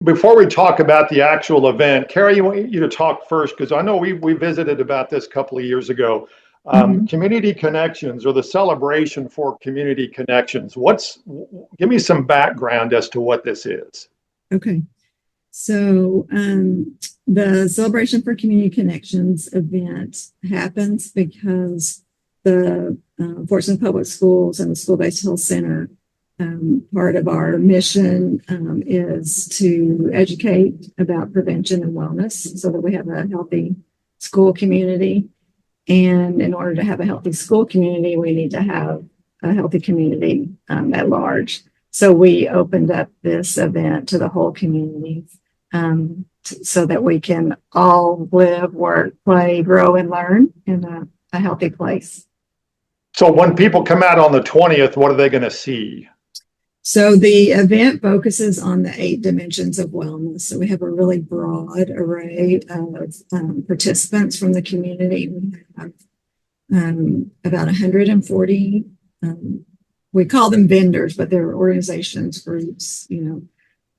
before we talk about the actual event, Carrie, I want you to talk first because I know we visited about this a couple of years ago. Community connections or the celebration for community connections. Give me some background as to what this is. Okay. So the Celebration for Community Connections event happens because the Fort Smith Public Schools and the School-Based Health Center, part of our mission is to educate about prevention and wellness so that we have a healthy school community. And in order to have a healthy school community, we need to have a healthy community at large. So we opened up this event to the whole community so that we can all live, work, play, grow, and learn in a healthy place. So when people come out on the 20th, what are they going to see? So the event focuses on the 8 dimensions of wellness. So we have a really broad array of participants from the community. We have about 140, we call them vendors, but they're organizations, groups,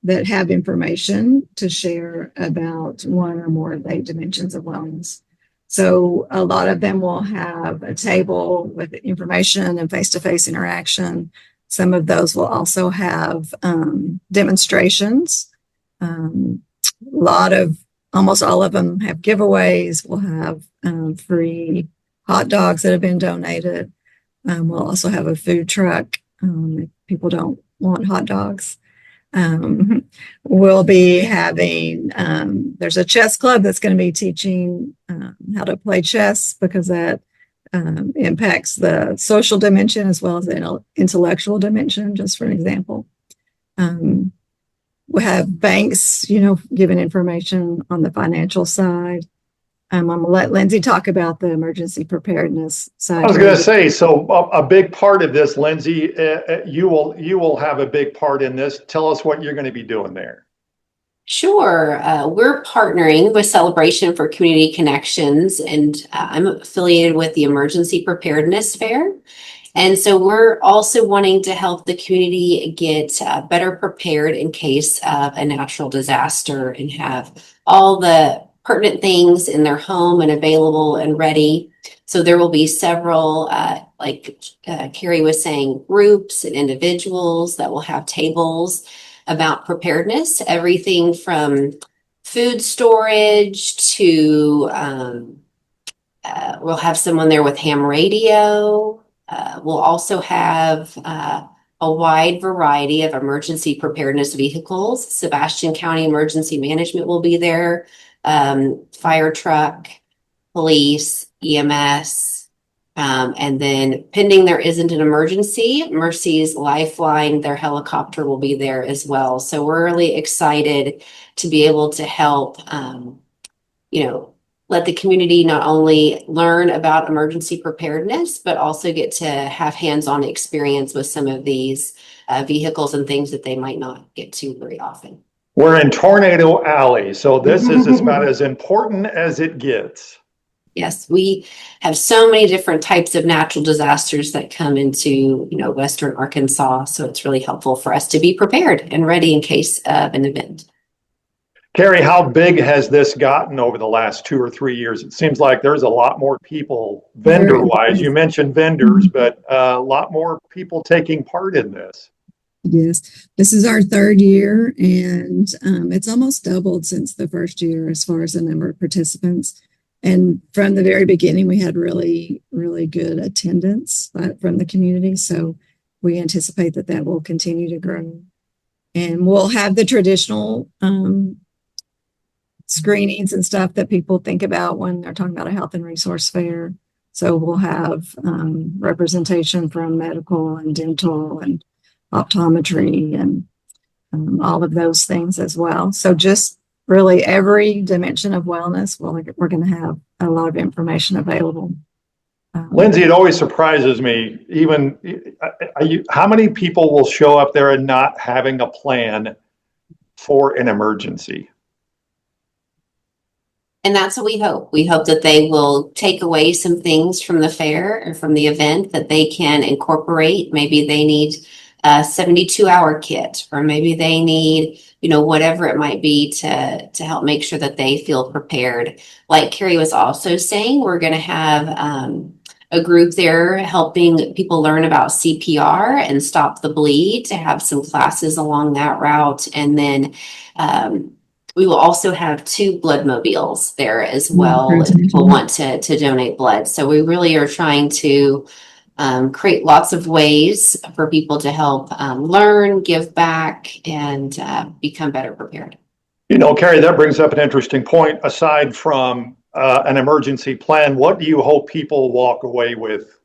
that have information to share about one or more of the 8 dimensions of wellness. So a lot of them will have a table with information and face-to-face interaction. Some of those will also have demonstrations. Almost all of them have giveaways. We'll have free hot dogs that have been donated. We'll also have a food truck if people don't want hot dogs. We'll be having, there's a chess club that's going to be teaching how to play chess because that impacts the social dimension as well as the intellectual dimension, just for an example. We have banks, giving information on the financial side. I'm going to let Lindsay talk about the emergency preparedness side. I was going to say, so a big part of this, Lindsay, you will have a big part in this. Tell us what you're going to be doing there. Sure. We're partnering with Celebration for Community Connections, and I'm affiliated with the Emergency Preparedness Fair. And so we're also wanting to help the community get better prepared in case of a natural disaster and have all the pertinent things in their home and available and ready. So there will be several, like Carrie was saying, groups and individuals that will have tables about preparedness, everything from food storage to we'll have someone there with ham radio. We'll also have a wide variety of emergency preparedness vehicles. Sebastian County Emergency Management will be there, fire truck, police, EMS, and then pending there isn't an emergency, Mercy's Lifeline, their helicopter will be there as well. So we're really excited to be able to help, let the community not only learn about emergency preparedness, but also get to have hands-on experience with some of these vehicles and things that they might not get to very often. We're in Tornado Alley, so this is about as important as it gets. Yes, we have so many different types of natural disasters that come into, Western Arkansas. So it's really helpful for us to be prepared and ready in case of an event. Carrie, how big has this gotten over the last 2 or 3 years? It seems like there's a lot more people vendor-wise. You mentioned vendors, but a lot more people taking part in this. Yes, this is our 3rd year, and it's almost doubled since the first year as far as the number of participants. And from the very beginning, we had really, really good attendance from the community. So we anticipate that will continue to grow. And we'll have the traditional screenings and stuff that people think about when they're talking about a health and resource fair. So we'll have representation from medical and dental and optometry and all of those things as well. So just really every dimension of wellness, we're going to have a lot of information available. Lindsay, it always surprises me, how many people will show up there and not having a plan for an emergency? And that's what we hope. We hope that they will take away some things from the fair or from the event that they can incorporate. Maybe they need a 72-hour kit, or maybe they need, whatever it might be to help make sure that they feel prepared. Like Carrie was also saying, we're going to have a group there helping people learn about CPR and stop the bleed, to have some classes along that route. And then we will also have 2 blood mobiles there as well if people want to donate blood. So we really are trying to create lots of ways for people to help learn, give back, and become better prepared. Carrie, that brings up an interesting point. Aside from an emergency plan, what do you hope people walk away with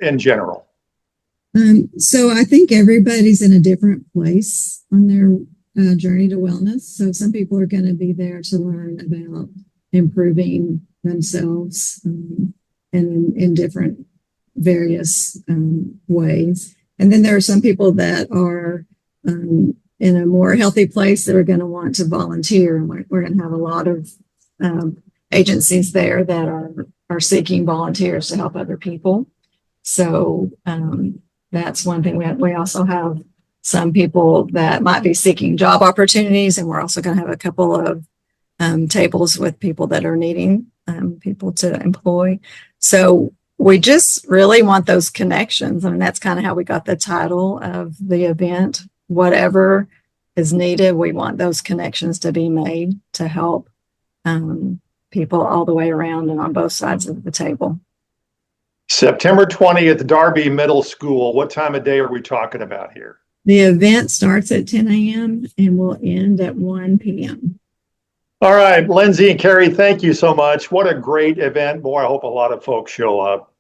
in general? So I think everybody's in a different place on their journey to wellness. So some people are going to be there to learn about improving themselves and in different various ways. And then there are some people that are in a more healthy place that are going to want to volunteer. And we're going to have a lot of agencies there that are seeking volunteers to help other people. So that's one thing. We also have some people that might be seeking job opportunities, and we're also going to have a couple of tables with people that are needing people to employ. So we just really want those connections. I mean, that's kind of how we got the title of the event. Whatever is needed, we want those connections to be made to help people all the way around and on both sides of the table. September 20th, Darby Middle School. What time of day are we talking about here? The event starts at 10 a.m. and will end at 1 p.m. All right, Lindsay and Carrie, thank you so much. What a great event. Boy, I hope a lot of folks show up.